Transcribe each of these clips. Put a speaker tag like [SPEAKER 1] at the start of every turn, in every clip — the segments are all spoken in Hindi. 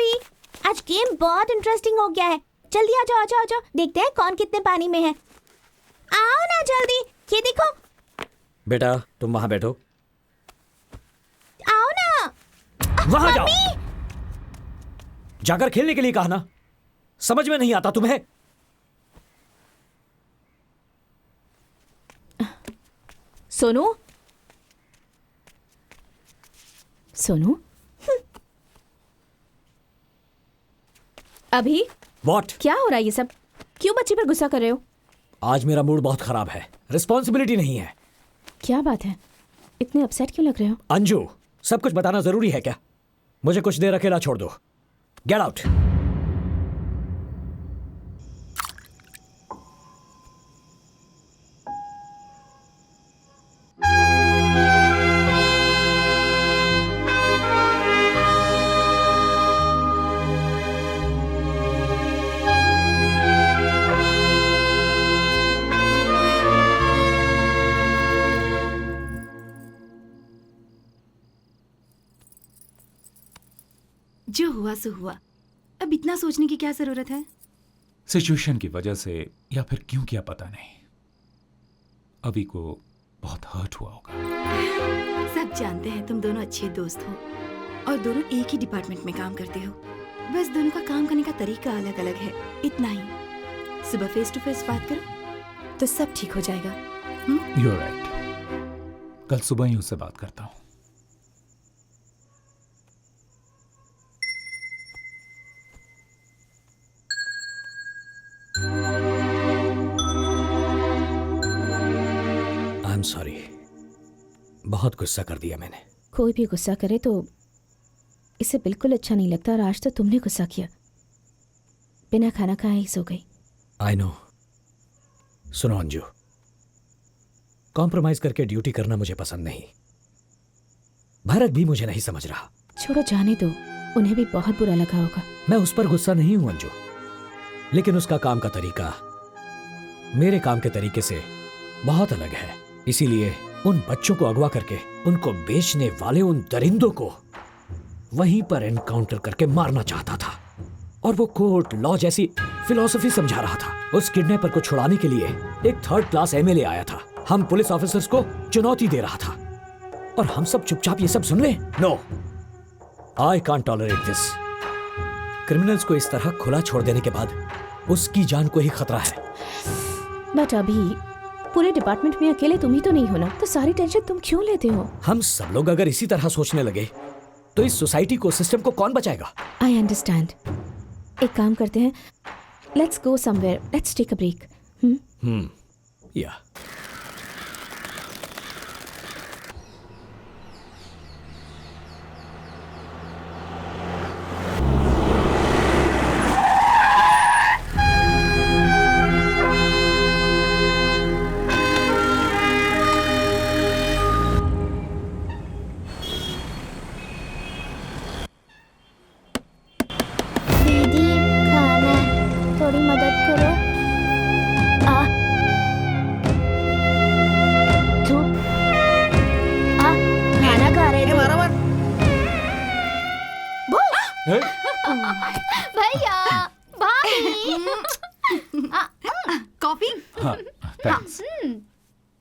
[SPEAKER 1] अभी, आज गेम बहुत इंटरेस्टिंग हो गया है। जल्दी आ जाओ, आ जाओ, आ जाओ, देखते हैं कौन कितने पानी में है। आओ ना जल्दी, ये देखो।
[SPEAKER 2] बेटा तुम वहां बैठो।
[SPEAKER 1] आओ ना।
[SPEAKER 2] वहां जाओ। जाकर खेलने के लिए कहा ना, समझ में नहीं आता तुम्हें?
[SPEAKER 1] सोनू, सोनू, अभी
[SPEAKER 2] व्हाट?
[SPEAKER 1] क्या हो रहा है ये सब? क्यों बच्चे पर गुस्सा कर रहे हो?
[SPEAKER 2] आज मेरा मूड बहुत खराब है, रिस्पॉन्सिबिलिटी नहीं है।
[SPEAKER 1] क्या बात है, इतने अपसेट क्यों लग रहे हो?
[SPEAKER 2] अंजू, सब कुछ बताना जरूरी है क्या? मुझे कुछ देर अकेला छोड़ दो। Get out.
[SPEAKER 3] जो हुआ सो हुआ, अब इतना सोचने की क्या जरूरत है?
[SPEAKER 4] सिचुएशन की वजह से या फिर क्यों किया पता नहीं, अभी को बहुत हर्ट हुआ होगा।
[SPEAKER 3] सब जानते हैं तुम दोनों अच्छे दोस्त हो और दोनों एक ही डिपार्टमेंट में काम करते हो। बस दोनों का काम करने का तरीका अलग अलग है, इतना ही। सुबह फेस टू फेस बात करो तो सब ठीक हो जाएगा।
[SPEAKER 4] You're right. कल सुबह ही उससे बात करता हूँ।
[SPEAKER 2] आई एम सॉरी, बहुत गुस्सा कर दिया मैंने।
[SPEAKER 1] कोई भी गुस्सा करे तो इसे बिल्कुल अच्छा नहीं लगता, और आज तो तुमने गुस्सा किया। बिना खाना खाए ही सो गई।
[SPEAKER 2] I know. सुनो अंजू, कॉम्प्रोमाइज करके ड्यूटी करना मुझे पसंद नहीं। भरत भी मुझे नहीं समझ रहा।
[SPEAKER 1] छोड़ो, जाने दो, उन्हें भी बहुत बुरा लगा होगा।
[SPEAKER 2] मैं उस पर गुस्सा नहीं हूं अंजू, लेकिन उसका काम का तरीका मेरे काम के तरीके से बहुत अलग है। इसीलिए उन बच्चों को अगवा करके उनको बेचने वाले उन दरिंदों को वहीं पर एनकाउंटर करके मारना चाहता था। और वो कोर्ट लॉ जैसी फिलॉसफी समझा रहा था। उस किडनैपर को छुड़ाने के लिए एक थर्ड क्लास एमएलए आया था। हम पुलिस ऑफिसर्स को चुनौती दे रहा था और हम सब चुपचाप ये सब सुन ले? No, I can't tolerate this. Criminals को इस तरह खुला छोड़ देने के बाद उसकी जान को ही खतरा है।
[SPEAKER 1] बट अभी पूरे डिपार्टमेंट में अकेले तुम ही तो नहीं हो ना, तो सारी टेंशन तुम क्यों लेते हो?
[SPEAKER 2] हम सब लोग अगर इसी तरह सोचने लगे तो इस सोसाइटी को, सिस्टम को कौन बचाएगा?
[SPEAKER 1] I understand. एक काम करते हैं, let's go somewhere, let's take a break.
[SPEAKER 2] या
[SPEAKER 5] दीदी खाना, थोड़ी मदद करो। आ तू आ खाना खा रहे थे?
[SPEAKER 6] भैया, भाभी।
[SPEAKER 3] कॉफी?
[SPEAKER 4] हाँ, थैंक्स।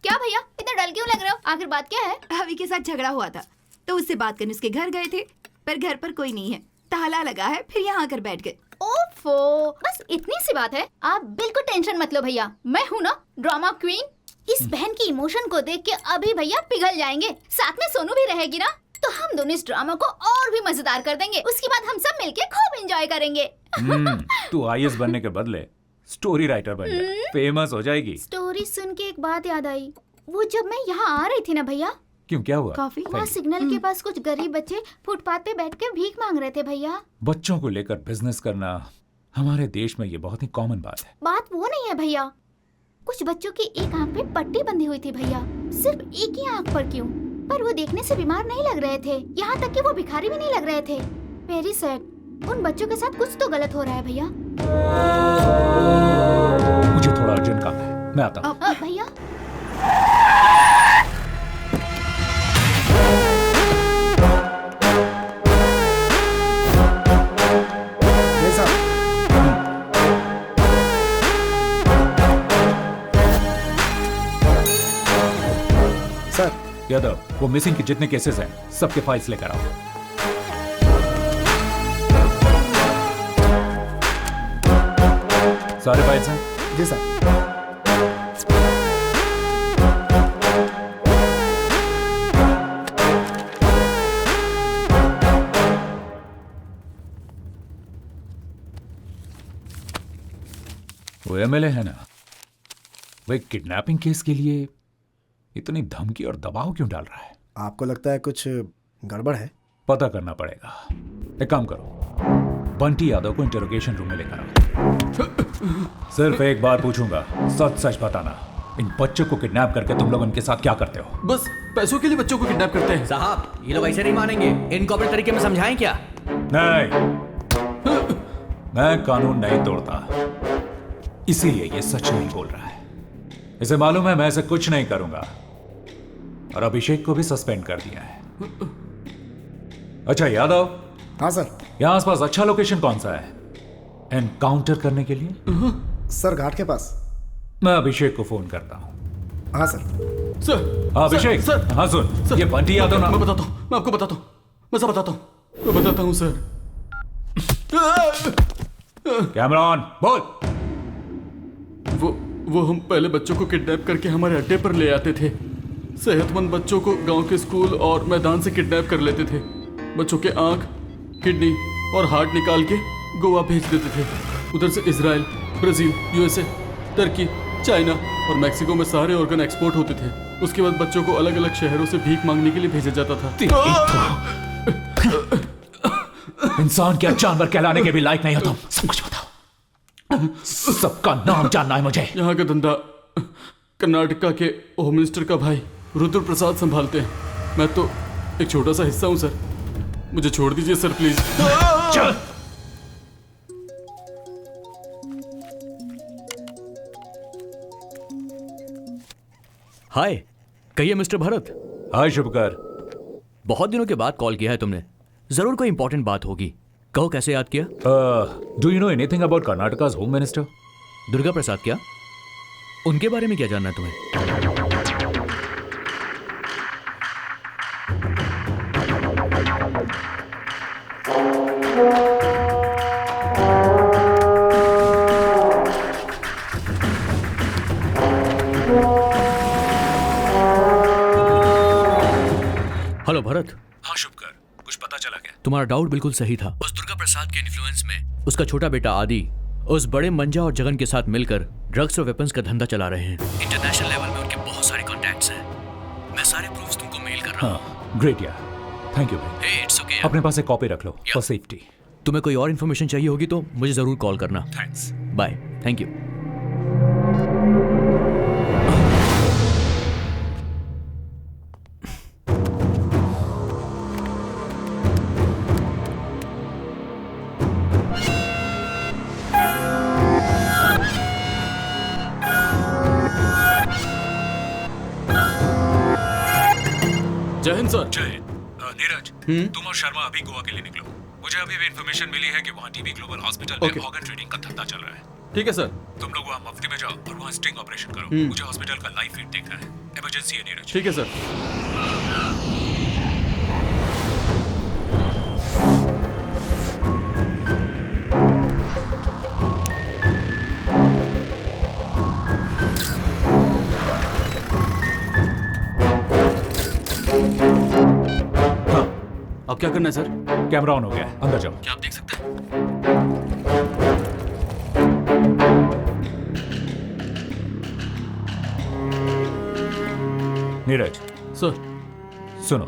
[SPEAKER 6] क्या भैया, इतना डल क्यों लग रहे हो? आखिर बात क्या है?
[SPEAKER 3] अभी के साथ झगड़ा हुआ था तो उससे बात करने उसके घर गए थे, पर घर पर कोई नहीं है, ताला लगा है, फिर यहाँ आकर बैठ गए।
[SPEAKER 6] ओफो, बस इतनी सी बात है। आप बिल्कुल टेंशन मत लो भैया, मैं हूँ ना ड्रामा क्वीन। इस बहन की इमोशन को देख के अभी भैया पिघल जाएंगे। साथ में सोनू भी रहेगी ना, तो हम दोनों इस ड्रामा को और भी मजेदार कर देंगे। उसके बाद हम सब मिलके खूब एंजॉय करेंगे।
[SPEAKER 4] तू आईएएस बनने के बदले स्टोरी राइटर बन जा, फेमस हो जाएगी।
[SPEAKER 6] स्टोरी सुन के एक बात याद आई। वो जब मैं यहाँ आ रही थी ना भैया,
[SPEAKER 4] क्यों, क्या हुआ?
[SPEAKER 3] कॉफी?
[SPEAKER 6] वहाँ सिग्नल के पास कुछ गरीब बच्चे फुटपाथ पे बैठ के भीख मांग रहे थे भैया।
[SPEAKER 4] बच्चों को लेकर बिजनेस करना हमारे देश में ये बहुत ही कॉमन बात है।
[SPEAKER 6] बात वो नहीं है भैया, कुछ बच्चों की एक आंख पे पट्टी बंधी हुई थी भैया। सिर्फ एक ही आंख पर क्यों, पर वो देखने से बीमार नहीं लग रहे थे। यहाँ तक कि वो भिखारी भी नहीं लग रहे थे। Very sad. उन बच्चों के साथ कुछ तो गलत हो रहा है भैया।
[SPEAKER 4] मुझे थोड़ा अर्जेंट काम है, मैं आता हूँ।
[SPEAKER 6] भैया
[SPEAKER 4] यादव, वो मिसिंग के जितने केसेस हैं सबके फाइल्स लेकर आओ। सारे फाइल्स हैं?
[SPEAKER 7] जी सर।
[SPEAKER 4] वो एमएलए है ना, वो एक किडनैपिंग केस के लिए इतनी धमकी और दबाव क्यों डाल रहा है?
[SPEAKER 7] आपको लगता है कुछ गड़बड़ है?
[SPEAKER 4] पता करना पड़ेगा। एक काम करो, बंटी यादव को इंटरोगेशन रूम में लेकर आओ। सिर्फ एक बार पूछूंगा, सच सच बताना, इन बच्चों को किडनैप करके तुम लोग इनके साथ क्या करते हो?
[SPEAKER 8] बस पैसों के लिए बच्चों को किडनैप करते हैं।
[SPEAKER 9] साहब, ये लोग ऐसे नहीं मानेंगे। इनको अपने तरीके में समझाएं क्या?
[SPEAKER 4] नहीं, मैं कानून नहीं तोड़ता, इसीलिए ये सच नहीं बोल रहा है। इसे मालूम है मैं ऐसे कुछ नहीं करूंगा, और अभिषेक को भी सस्पेंड कर दिया है। अच्छा यादव।
[SPEAKER 7] हाँ सर।
[SPEAKER 4] यहां आसपास अच्छा लोकेशन कौन सा है एनकाउंटर करने के लिए?
[SPEAKER 7] सर घाट के पास।
[SPEAKER 4] मैं अभिषेक को फोन करता हूं।
[SPEAKER 7] हाँ सर।
[SPEAKER 8] सर
[SPEAKER 4] अभिषेक।
[SPEAKER 8] सर,
[SPEAKER 4] हाँ सुन, ये बंटी यादव ना।
[SPEAKER 8] मैं बताता हूँ, मैं आपको बताता हूँ, मैं सब बताता हूँ, मैं बताता हूँ सर।
[SPEAKER 4] कैमरा ऑन, बोल।
[SPEAKER 8] वो हम पहले बच्चों को किडनैप करके हमारे अड्डे पर ले आते थे। सेहतमंद बच्चों को गांव के स्कूल और मैदान से किडनैप कर लेते थे। बच्चों के आंख, किडनी और हार्ट निकाल के गोवा भेज देते थे। उधर से इजराइल, ब्राजील, यूएसए, तुर्की, चाइना और मैक्सिको में सारे ऑर्गन एक्सपोर्ट होते थे। उसके बाद बच्चों को अलग अलग शहरों से भीख मांगने के लिए भेजा जाता था।
[SPEAKER 4] इंसान क्या जानवर कहलाने के भी लायक नहीं हो तुम। सब कुछ बताओ, सबका नाम जानना है मुझे।
[SPEAKER 8] यहाँ का धंधा कर्नाटका के होम मिनिस्टर का भाई रुद्र प्रसाद संभालते हैं। मैं तो एक छोटा सा हिस्सा हूँ सर, मुझे छोड़ दीजिए सर प्लीज।
[SPEAKER 4] चल।
[SPEAKER 9] हाय, कहिए मिस्टर भरत।
[SPEAKER 4] हाय शुभकर।
[SPEAKER 9] बहुत दिनों के बाद कॉल किया है तुमने, जरूर कोई इंपॉर्टेंट बात होगी। कहो कैसे याद किया?
[SPEAKER 4] Do you know anything about Karnataka's home minister?
[SPEAKER 9] Durga Prasad क्या? उनके बारे में क्या जानना है तुम्हें? हेलो भरत।
[SPEAKER 2] हाँ शुभकर, कुछ पता चला क्या?
[SPEAKER 9] तुम्हारा डाउट बिल्कुल सही था। उस दुर्गा प्रसाद के इन्फ्लुएंस में उसका छोटा बेटा आदि उस बड़े मंजा और जगन के साथ मिलकर ड्रग्स और वेपन्स का धंधा चला रहे हैं। इंटरनेशनल लेवल में उनके बहुत सारे कॉन्टैक्ट्स हैं। मैं सारे प्रूफ्स तुमको मेल कर रहा हूँ।
[SPEAKER 4] ग्रेट यार, थैंक यू भाई।
[SPEAKER 9] हे, इट्स ओके।
[SPEAKER 4] अपने पास एक कॉपी रख लो फॉर सेफ्टी।
[SPEAKER 9] तुम्हें कोई और इन्फॉर्मेशन चाहिए होगी तो मुझे जरूर कॉल करना।
[SPEAKER 2] थैंक्स।
[SPEAKER 9] बाय। Thank you.
[SPEAKER 8] जय हिंद सर।
[SPEAKER 2] जय। नीरज, तुम और शर्मा अभी गोवा के लिए निकलो। मुझे अभी भी इन्फॉर्मेशन मिली है कि वहाँ टीबी ग्लोबल हॉस्पिटल में ऑर्गन ट्रेडिंग का धंधा चल रहा है।
[SPEAKER 8] ठीक है सर।
[SPEAKER 2] तुम लोग वहाँ मुफ्ती में जाओ और वहाँ स्टिंग ऑपरेशन करो। मुझे हॉस्पिटल का लाइव फीड देखना है। इमरजेंसी है नीरज।
[SPEAKER 8] ठीक है सर। अब क्या करना है सर?
[SPEAKER 4] कैमरा ऑन हो गया है, अंदर जाओ।
[SPEAKER 8] क्या आप देख सकते हैं?
[SPEAKER 4] नीरज
[SPEAKER 8] सर,
[SPEAKER 4] सुनो,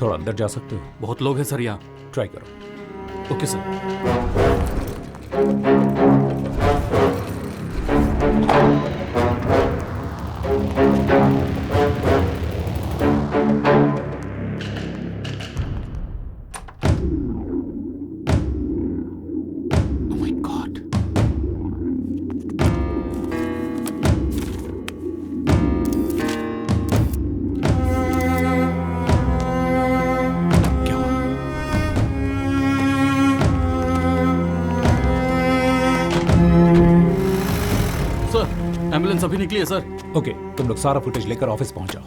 [SPEAKER 4] थोड़ा अंदर जा सकते हो?
[SPEAKER 8] बहुत लोग हैं सर यहाँ।
[SPEAKER 4] ट्राई करो।
[SPEAKER 8] Okay sir.
[SPEAKER 4] Oh my God. क्या हुआ?
[SPEAKER 8] सर, एम्बुलेंस अभी निकली है सर।
[SPEAKER 4] ओके, तुम लोग सारा फुटेज लेकर ऑफिस पहुंच जाओ।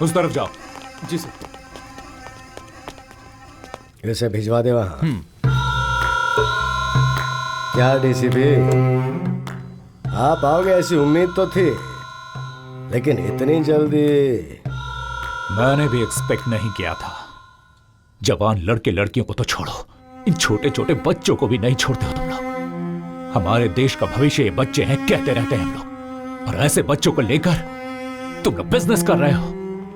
[SPEAKER 4] उस तरफ जाओ।
[SPEAKER 8] जी सर।
[SPEAKER 10] इसे भिजवा दे वहां। क्या डीसीपी, आप आओगे ऐसी उम्मीद तो थी, लेकिन इतनी जल्दी?
[SPEAKER 4] मैंने भी एक्सपेक्ट नहीं किया था। जवान लड़के लड़कियों को तो छोड़ो, इन छोटे छोटे बच्चों को भी नहीं छोड़ते हो तुम लोग। हमारे देश का भविष्य ये बच्चे हैं, कहते रहते हैं हम लोग, और ऐसे बच्चों को लेकर तुम लोग बिजनेस कर रहे हो।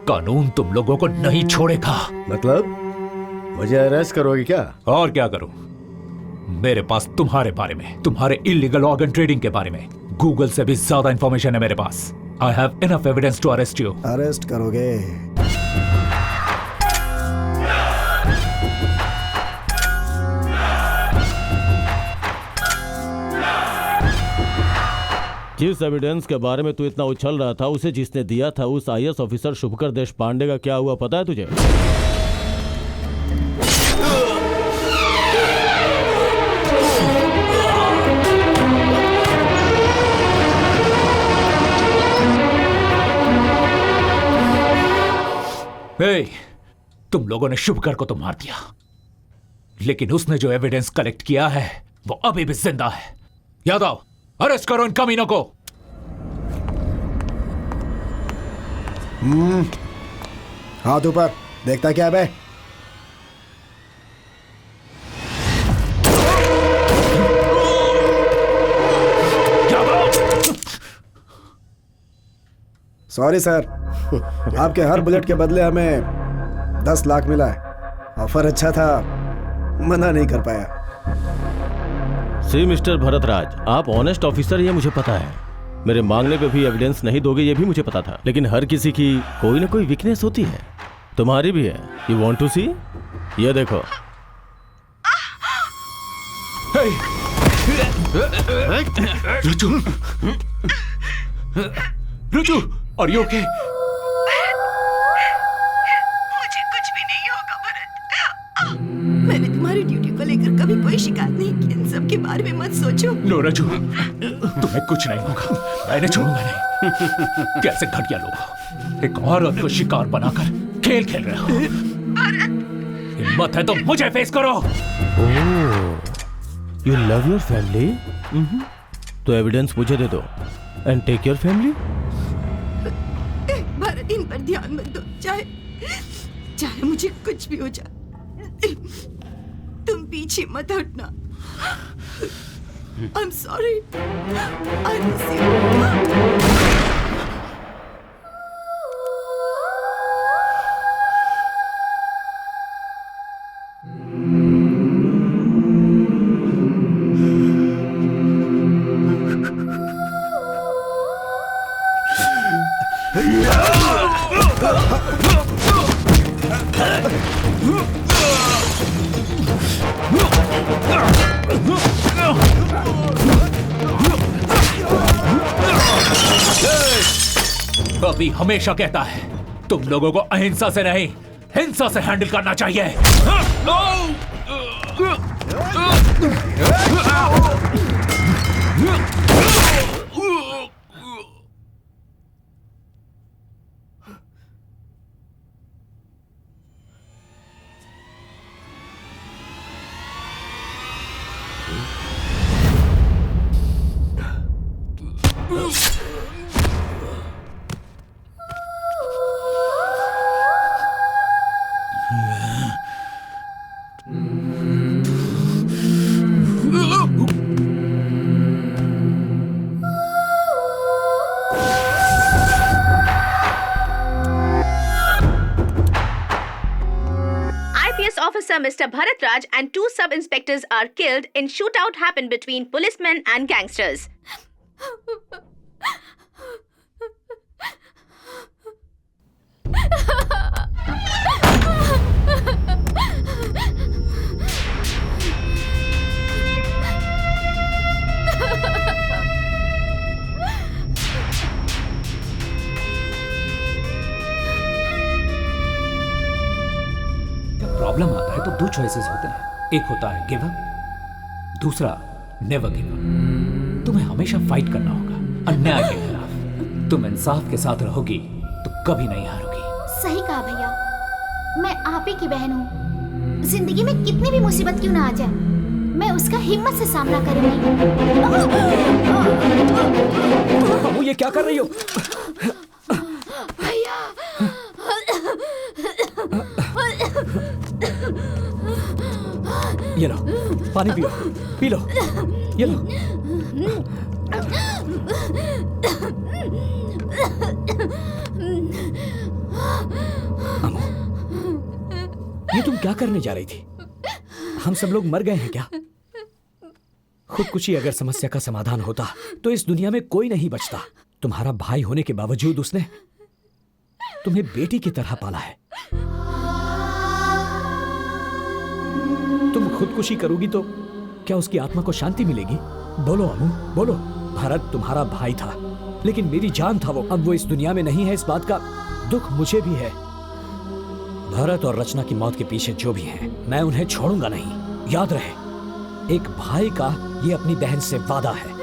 [SPEAKER 4] कानून तुम लोगों को नहीं छोड़ेगा।
[SPEAKER 10] मतलब मुझे अरेस्ट करोगे क्या?
[SPEAKER 4] और क्या करूं? मेरे पास तुम्हारे बारे में, तुम्हारे इलीगल ऑर्गन ट्रेडिंग के बारे में गूगल से भी ज्यादा इंफॉर्मेशन है मेरे पास। I have enough evidence to arrest you.
[SPEAKER 7] Arrest करोगे?
[SPEAKER 11] जिस एविडेंस के बारे में तू इतना उछल रहा था, उसे जिसने दिया था उस आईएएस ऑफिसर शुभकर देश पांडे का क्या हुआ पता है तुझे?
[SPEAKER 4] तुम लोगों ने शुभकर को तो मार दिया, लेकिन उसने जो एविडेंस कलेक्ट किया है वो अभी भी जिंदा है। यादव, अरेस्ट करो इन कमीनों को।
[SPEAKER 7] हाथ ऊपर, देखता क्या बे? सॉरी सर, आपके हर बुलेट के बदले हमें 10 लाख मिला है। ऑफर अच्छा था, मना नहीं कर पाया।
[SPEAKER 11] सी मिस्टर भरतराज, आप ऑनेस्ट ऑफिसर ये मुझे पता है। मेरे मांगने पे भी एविडेंस नहीं दोगे ये भी मुझे पता था, लेकिन हर किसी की कोई ना कोई वीकनेस होती है, तुम्हारी भी है। यू वांट टू सी? ये देखो।
[SPEAKER 4] रुजू, आर यू ओके?
[SPEAKER 3] मुझे कुछ भी नहीं होगा भरत। मैंने तुम्हारी ड्यूटी को लेकर कभी कोई शिकायत नहीं की। इन सब के बारे में मत सोचो।
[SPEAKER 4] नो रजू, तुम्हें कुछ नहीं होगा, मैंने छोड़ूंगा नहीं। कैसे घटिया लोग हो, एक औरत को शिकार बनाकर खेल खेल रहे हो। हिम्मत है तो मुझे फेस करो।
[SPEAKER 11] You love your family? तो एविडेंस मुझे दे दो and take your family.
[SPEAKER 3] Bharat, इन पर ध्यान मत दो, चाहे मुझे कुछ भी हो जाए, तुम पीछे मत हटना। I'm sorry. I miss you.
[SPEAKER 4] अभी हमेशा कहता है तुम लोगों को अहिंसा से नहीं हिंसा से हैंडल करना चाहिए।
[SPEAKER 12] Officer Mr. Bharatraj and 2 sub-inspectors are killed in shootout happened between policemen and gangsters.
[SPEAKER 2] Problem आता है तो 2 चॉइसेस होते हैं,
[SPEAKER 4] एक होता है गिव अप, दूसरा नेवर गिव अप। तुम्हें हमेशा फाइट करना होगा अन्याय के खिलाफ। तुम इंसाफ के साथ रहोगी तो कभी नहीं हारोगी।
[SPEAKER 6] सही कहा भैया, मैं आप ही की बहन हूँ। जिंदगी में कितनी भी मुसीबत क्यों ना आ जाए, मैं उसका हिम्मत से सामना करूंगी।
[SPEAKER 2] अम्मू ये क्या कर रही हो?
[SPEAKER 6] भैया
[SPEAKER 2] ये लो पानी पियो, पी लो, ये लो। अम्मू ये तुम क्या करने जा रही थी? हम सब लोग मर गए हैं क्या? खुदकुशी अगर समस्या का समाधान होता तो इस दुनिया में कोई नहीं बचता। तुम्हारा भाई होने के बावजूद उसने तुम्हें बेटी की तरह पाला है। तुम खुदकुशी करोगी तो क्या उसकी आत्मा को शांति मिलेगी? बोलो अम्मू, बोलो। भरत तुम्हारा भाई था, लेकिन मेरी जान था वो। अब वो इस दुनिया में नहीं है, इस बात का दुख मुझे भी है। भरत और रचना की मौत के पीछे जो भी हैं, मैं उन्हें छोड़ूंगा नहीं। याद रहे, एक भाई का ये अपनी बहन से वादा है।